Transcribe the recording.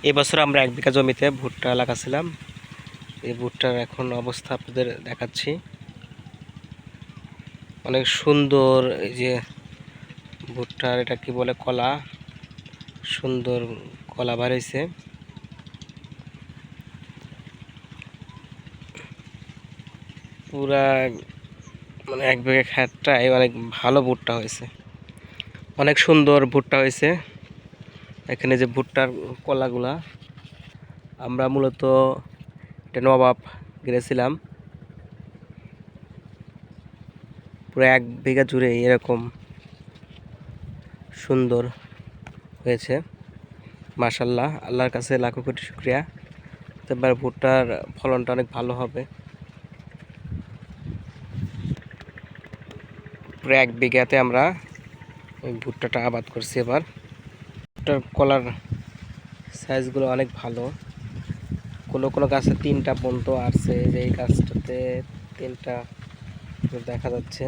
এই বছর আমরা 1 বিঘা জমিতে ভুট্টা লাগাছিলাম। এই ভুট্টার এখন অবস্থা আপনাদের দেখাচ্ছি। অনেক সুন্দর, এই যে ভুট্টার এটা কি বলে, কলা, সুন্দর কলা বার হয়েছে। পুরা মানে 1 বিঘা ক্ষেতটাই অনেক ভালো ভুট্টা হয়েছে, অনেক সুন্দর ভুট্টা হয়েছে। এখানে যে ভুট্টার কলাগুলা, আমরা মূলত এটা নবাব গেছিলাম। পুরো 1 বিঘা জুড়ে এরকম সুন্দর হয়েছে। মাশাআল্লাহ, আল্লাহর কাছে লাখো কোটি শুকরিয়া। এবার ভুট্টার ফলনটা অনেক ভালো হবে। পুরো 1 বিঘাতে আমরা ওই ভুট্টাটা আবাদ করছি। এবার ভুট্টার কলার সাইজগুলো অনেক ভালো। কোনো কোনো গাছে 3টা পর্যন্ত আসছে, যে এই গাছটাতে 3টা দেখা যাচ্ছে।